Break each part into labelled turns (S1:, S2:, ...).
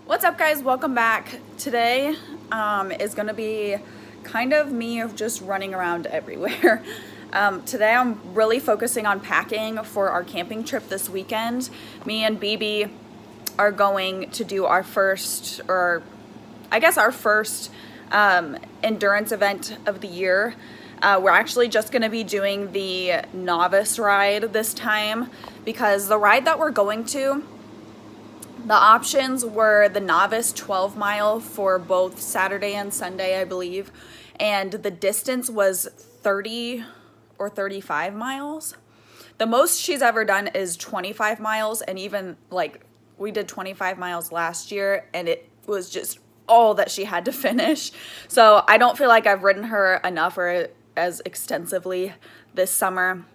S1: What's up, guys? Welcome back. Today is gonna be kind of me just running around everywhere. Today I'm really focusing on packing for our camping trip this weekend. Me and BB are going to do our first, or I guess our first endurance event of the year. We're actually just gonna be doing the novice ride this time because the ride that we're going to, the options were the novice 12 mile for both Saturday and Sunday, I believe. And the distance was 30 or 35 miles. The most she's ever done is 25 miles. And even like we did 25 miles last year and it was just all that she had to finish. So I don't feel like I've ridden her enough or as extensively this summer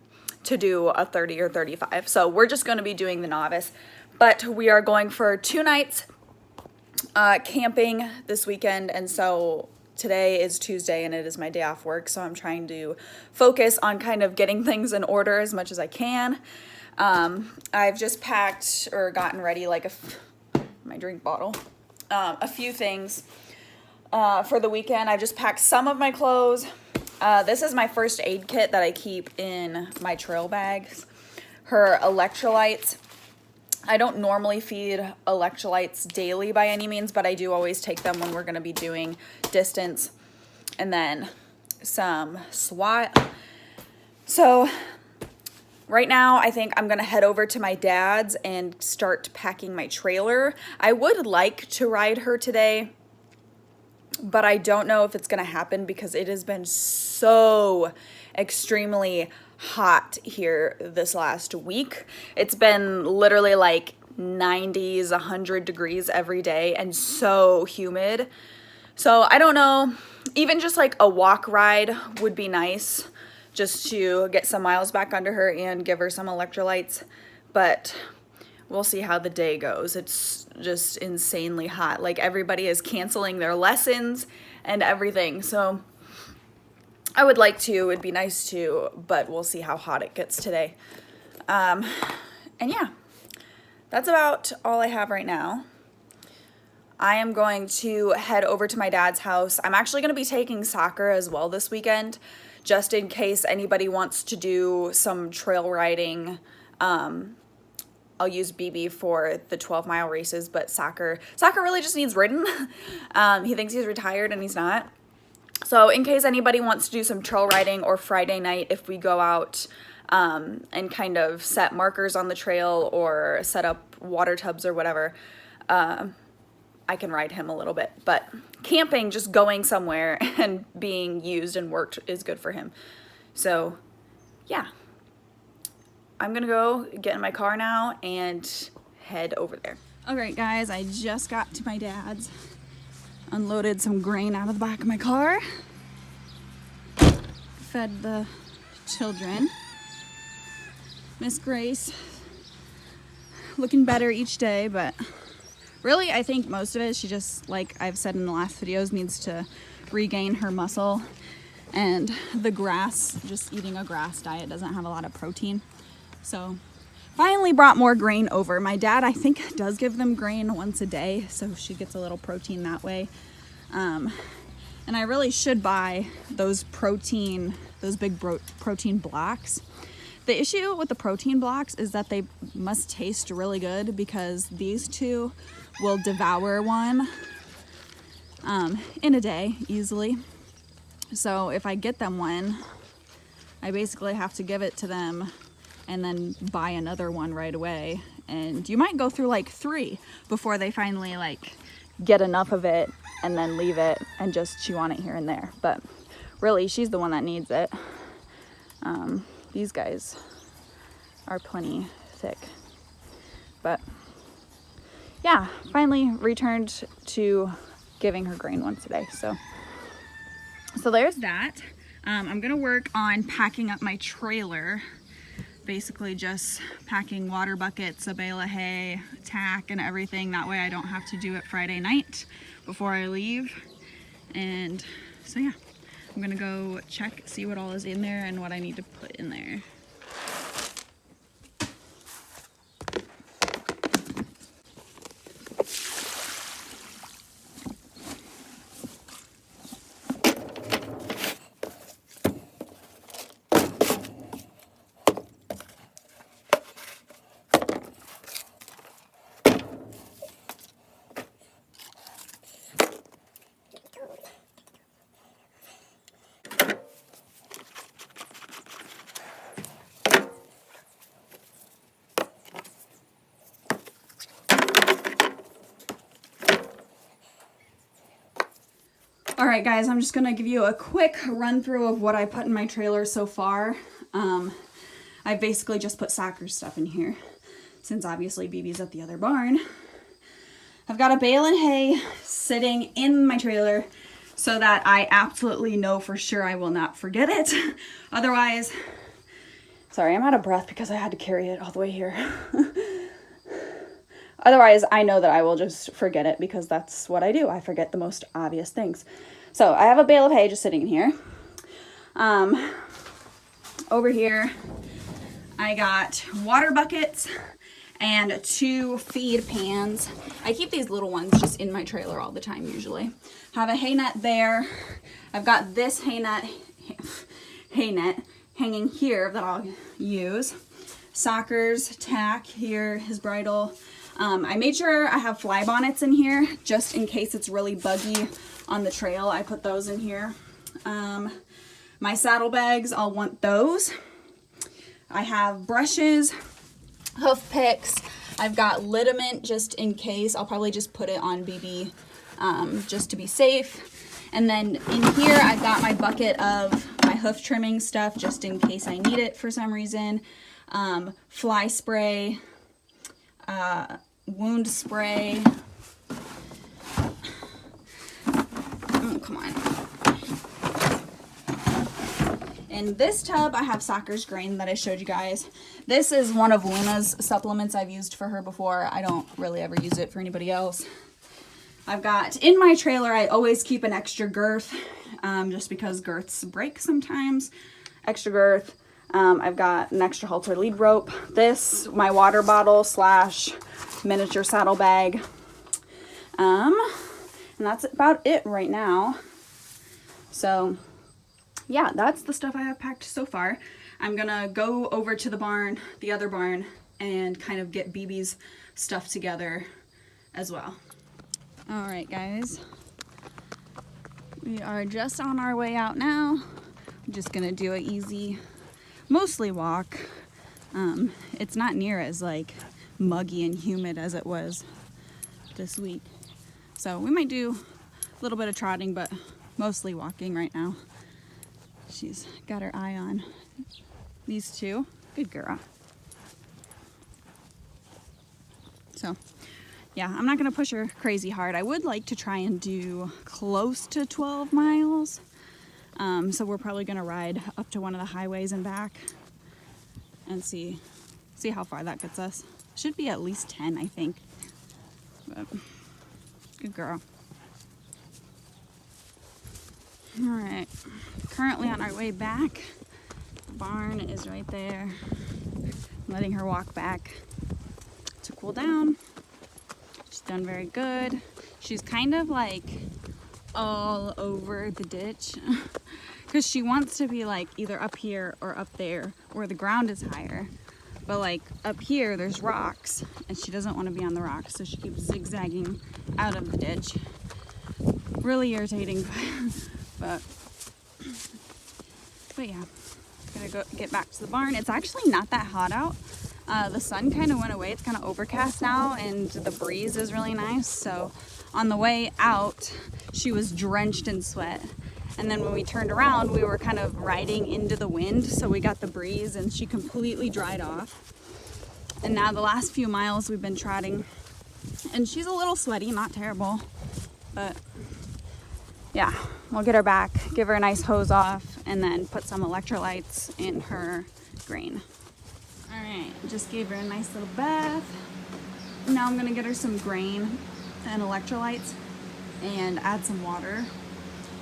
S1: to do a 30 or 35. So we're just going to be doing the novice. But we are going for 2 nights camping this weekend, and so today is Tuesday and it is my day off work, so I'm trying to focus on kind of getting things in order as much as I can. I've just packed or gotten ready like my drink bottle, a few things for the weekend. I've just packed some of my clothes. This is my first aid kit that I keep in my trail bags. Her electrolytes. I don't normally feed electrolytes daily by any means, but I do always take them when we're going to be doing distance, and then some SWAT. So right now I think I'm going to head over to my dad's and start packing my trailer. I would like to ride her today, but I don't know if it's going to happen because it has been so extremely hot here this last week. It's been literally like 90s, 100 degrees every day and so humid. So I don't know, even just like a walk ride would be nice just to get some miles back under her and give her some electrolytes, but we'll see how the day goes. It's just insanely hot. Like everybody is canceling their lessons and everything. So I would like to, it'd be nice to, but we'll see how hot it gets today. And yeah, that's about all I have right now. I am going to head over to my dad's house. I'm actually going to be taking soccer as well this weekend, just in case anybody wants to do some trail riding. I'll use BB for the 12-mile races, but soccer really just needs ridden. He thinks he's retired and he's not. So in case anybody wants to do some trail riding, or Friday night if we go out and kind of set markers on the trail or set up water tubs or whatever, I can ride him a little bit. But camping, just going somewhere and being used and worked is good for him. So yeah, I'm gonna go get in my car now and head over there. All right, guys, I just got to my dad's. Unloaded some grain out of the back of my car. Fed the children. Miss Grace looking better each day, but really I think most of it, she just, like I've said in the last videos, needs to regain her muscle. And the grass, just eating a grass diet doesn't have a lot of protein. So finally brought more grain over. My dad, I think, does give them grain once a day, so she gets a little protein that way. And I really should buy those big protein blocks. The issue with the protein blocks is that they must taste really good, because these two will devour one in a day easily. So if I get them one, I basically have to give it to them and then buy another one right away. And you might go through like 3 before they finally like get enough of it and then leave it and just chew on it here and there. But really, she's the one that needs it. These guys are plenty thick. But yeah, finally returned to giving her grain once a day. So there's that. I'm gonna work on packing up my trailer. Basically just packing water buckets, a bale of hay, tack, and everything. That way I don't have to do it Friday night before I leave. And so yeah, I'm gonna go check, see what all is in there and what I need to put in there. All right, guys, I'm just gonna give you a quick run through of what I put in my trailer so far. I basically just put soccer stuff in here since obviously BB's at the other barn. I've got a bale of hay sitting in my trailer so that I absolutely know for sure I will not forget it. Otherwise, sorry, I'm out of breath because I had to carry it all the way here. Otherwise, I know that I will just forget it because that's what I do. I forget the most obvious things. So I have a bale of hay just sitting in here. Over here, I got water buckets and 2 feed pans. I keep these little ones just in my trailer all the time usually. Have a hay net there. I've got this hay net hanging here that I'll use. Soccer's tack here, his bridle. I made sure I have fly bonnets in here just in case it's really buggy on the trail. I put those in here. My saddlebags, I'll want those. I have brushes, hoof picks. I've got lidament just in case. I'll probably just put it on BB just to be safe. And then in here, I've got my bucket of my hoof trimming stuff just in case I need it for some reason. Fly spray, wound spray. Oh, come on. In this tub, I have Soccer's grain that I showed you guys. This is one of Luna's supplements I've used for her before. I don't really ever use it for anybody else. I've got, in my trailer, I always keep an extra girth, just because girths break sometimes. Extra girth. I've got an extra halter lead rope. This, my water bottle / miniature saddlebag. And that's about it right now. So yeah, that's the stuff I have packed so far. I'm gonna go over to the barn, the other barn, and kind of get BB's stuff together as well. All right, guys. We are just on our way out now. I'm just gonna do an easy, mostly walk. It's not near as like muggy and humid as it was this week. So we might do a little bit of trotting, but mostly walking right now. She's got her eye on these 2. Good girl. So yeah, I'm not gonna push her crazy hard. I would like to try and do close to 12 miles. So we're probably gonna ride up to one of the highways and back and see how far that gets us. Should be at least 10, I think. But good girl. All right, currently on our way back. The barn is right there. I'm letting her walk back to cool down. She's done very good. She's kind of like all over the ditch because she wants to be like either up here or up there where the ground is higher. But like up here, there's rocks and she doesn't want to be on the rocks. So she keeps zigzagging out of the ditch. Really irritating. But yeah, gonna go get back to the barn. It's actually not that hot out. The sun kind of went away. It's kind of overcast now and the breeze is really nice. So on the way out, she was drenched in sweat. And then when we turned around, we were kind of riding into the wind. So we got the breeze and she completely dried off. And now the last few miles we've been trotting and she's a little sweaty, not terrible, but yeah, we'll get her back, give her a nice hose off, and then put some electrolytes in her grain. All right, just gave her a nice little bath. Now I'm gonna get her some grain and electrolytes and add some water,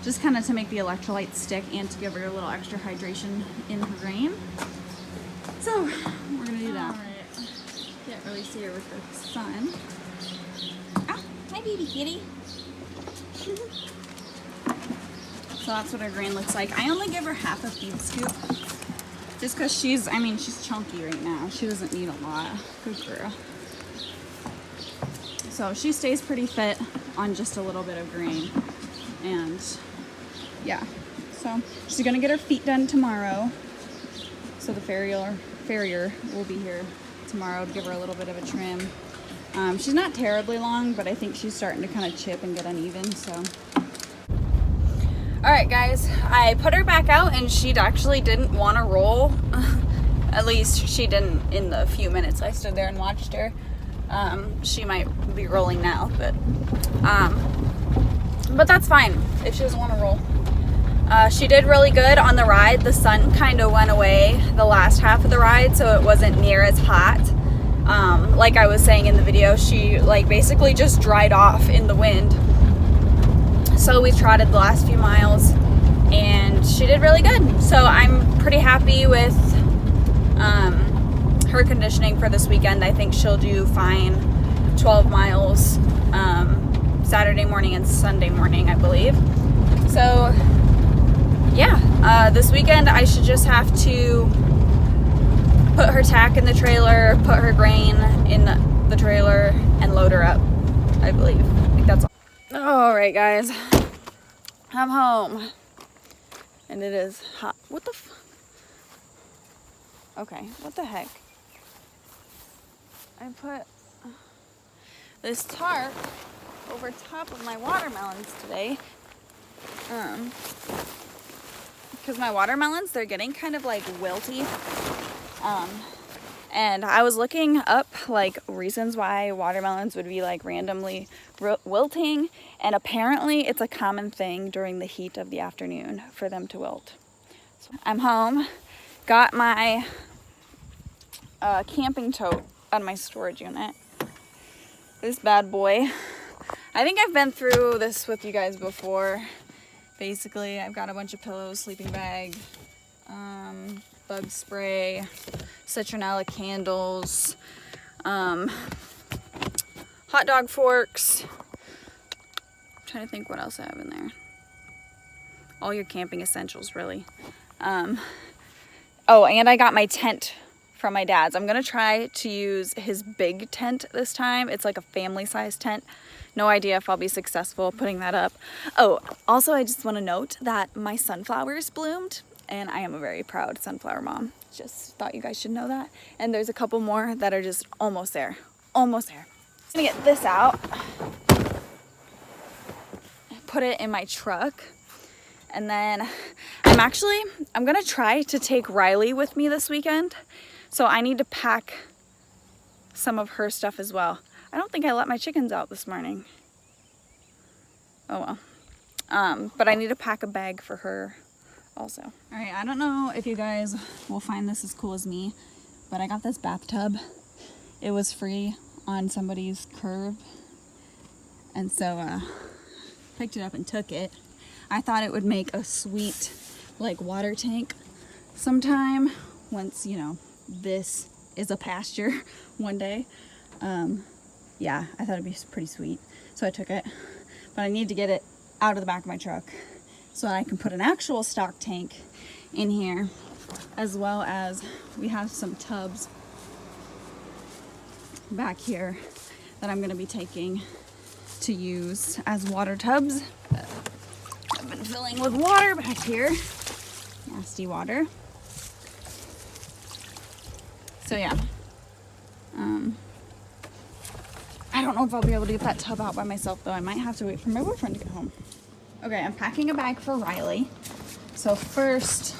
S1: just kind of to make the electrolytes stick and to give her a little extra hydration in her grain. So we're gonna do that. All right, can't really see her with the sun. Ah, hi baby kitty. So that's what her grain looks like. I only give her half a feed scoop just because she's chunky right now. She doesn't need a lot. Good girl. So she stays pretty fit on just a little bit of grain. And yeah, so she's gonna get her feet done tomorrow. So the farrier will be here tomorrow to give her a little bit of a trim. She's not terribly long, but I think she's starting to kind of chip and get uneven, so. All right, guys, I put her back out and she actually didn't want to roll. At least she didn't in the few minutes I stood there and watched her. She might be rolling now, but that's fine if she doesn't want to roll. She did really good on the ride. The sun kind of went away the last half of the ride, so it wasn't near as hot. Like I was saying in the video, she like basically just dried off in the wind. So we trotted the last few miles and she did really good. So I'm pretty happy with her conditioning for this weekend. I think she'll do fine. 12 miles Saturday morning and Sunday morning, I believe. So yeah, this weekend I should just have to put her tack in the trailer, put her grain in the trailer, and load her up, I believe. I think that's all. All right, guys, I'm home and it is hot. What the okay, what the heck? I put this tarp over top of my watermelons today because my watermelons, they're getting kind of like wilty. And I was looking up like reasons why watermelons would be like randomly wilting, and apparently it's a common thing during the heat of the afternoon for them to wilt. So I'm home, got my camping tote out of my storage unit. This bad boy. I think I've been through this with you guys before. Basically, I've got a bunch of pillows, sleeping bag, bug spray, citronella candles, hot dog forks. I'm trying to think what else I have in there. All your camping essentials, really. Oh, and I got my tent from my dad's. I'm gonna try to use his big tent this time. It's like a family-sized tent. No idea if I'll be successful putting that up. Oh, also I just want to note that my sunflowers bloomed, and I am a very proud sunflower mom. Just thought you guys should know that. And there's a couple more that are just almost there. Almost there. I'm gonna get this out, put it in my truck, and then I'm gonna try to take Riley with me this weekend. So I need to pack some of her stuff as well. I don't think I let my chickens out this morning. Oh well. But I need to pack a bag for her also. All right, I don't know if you guys will find this as cool as me, but I got this bathtub. It was free on somebody's curb. And so picked it up and took it. I thought it would make a sweet like water tank sometime once, you know, this is a pasture one day. Yeah, I thought it'd be pretty sweet. So I took it, but I need to get it out of the back of my truck so I can put an actual stock tank in here, as well as we have some tubs back here that I'm gonna be taking to use as water tubs. I've been filling with water back here, nasty water. So yeah, I don't know if I'll be able to get that tub out by myself though. I might have to wait for my boyfriend to get home. Okay, I'm packing a bag for Riley. So first,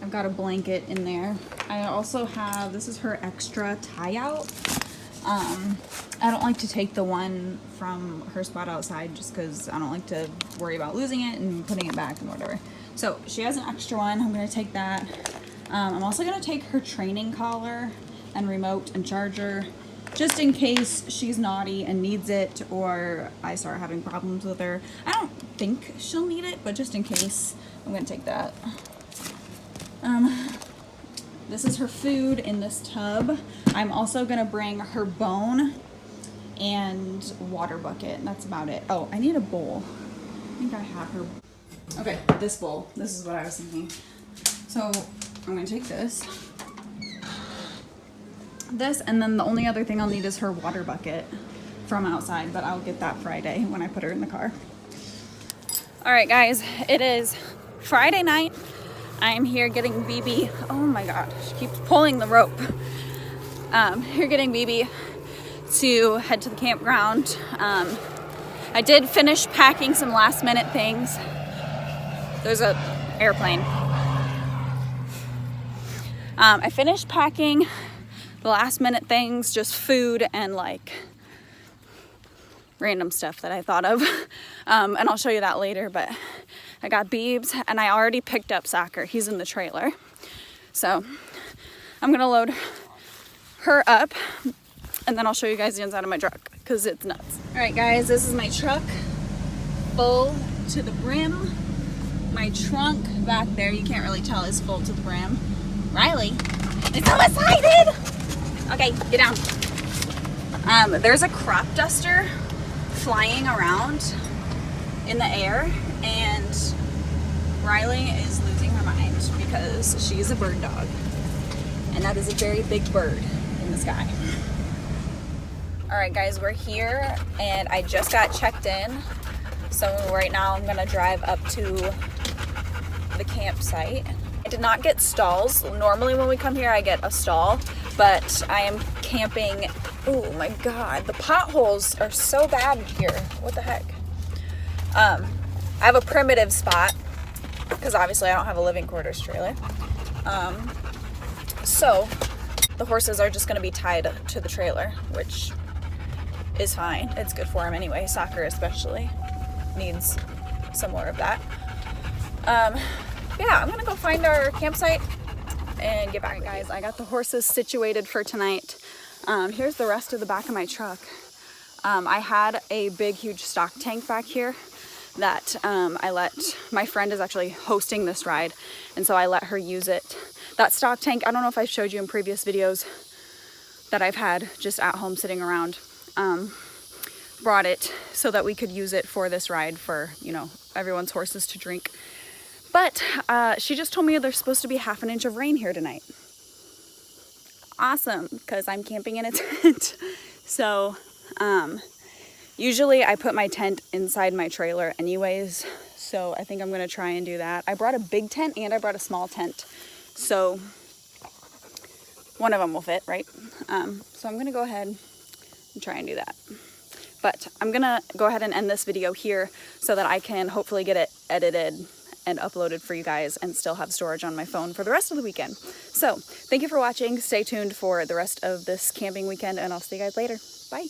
S1: I've got a blanket in there. I also have, this is her extra tie out. I don't like to take the one from her spot outside just because I don't like to worry about losing it and putting it back and whatever. So she has an extra one. I'm gonna take that. I'm also gonna take her training collar and remote and charger, just in case she's naughty and needs it, or I start having problems with her. I don't think she'll need it, but just in case, I'm gonna take that. This is her food in this tub. I'm also gonna bring her bone and water bucket, and that's about it. Oh, I need a bowl. I think I have her. Okay, this bowl. This is what I was thinking. So I'm gonna take this, and then the only other thing I'll need is her water bucket from outside, but I'll get that Friday when I put her in the car. All right, guys, it is Friday night. I'm here getting BB. Oh my God, she keeps pulling the rope. Here getting BB to head to the campground. I did finish packing some last minute things There's a airplane. I finished packing the last minute things, just food and like random stuff that I thought of. And I'll show you that later, but I got Beebs and I already picked up Soccer. He's in the trailer. So I'm gonna load her up and then I'll show you guys the inside of my truck because it's nuts. All right guys, this is my truck, full to the brim. My trunk back there, you can't really tell, is full to the brim. Riley is so excited. Okay, get down. There's a crop duster flying around in the air and Riley is losing her mind because she's a bird dog and that is a very big bird in the sky. All right guys, we're here and I just got checked in. So right now I'm gonna drive up to the campsite. I did not get stalls. Normally when we come here I get a stall, but I am camping. Oh my God, the potholes are so bad here. What the heck? I have a primitive spot because obviously I don't have a living quarters trailer. So the horses are just gonna be tied to the trailer, which is fine. It's good for him anyway. Soccer especially needs some more of that. Yeah, I'm gonna go find our campsite and get back. All right, guys, I got the horses situated for tonight. Here's the rest of the back of my truck. I had a big, huge stock tank back here that I let, my friend is actually hosting this ride, and so I let her use it. That stock tank, I don't know if I showed you in previous videos that I've had just at home sitting around. Brought it so that we could use it for this ride for, you know, everyone's horses to drink. But she just told me there's supposed to be ½ inch of rain here tonight. Awesome, because I'm camping in a tent. So usually I put my tent inside my trailer anyways, so I think I'm gonna try and do that. I brought a big tent and I brought a small tent, so one of them will fit, right? So I'm gonna go ahead and try and do that. But I'm gonna go ahead and end this video here so that I can hopefully get it edited and uploaded for you guys and still have storage on my phone for the rest of the weekend. So thank you for watching. Stay tuned for the rest of this camping weekend and I'll see you guys later. Bye.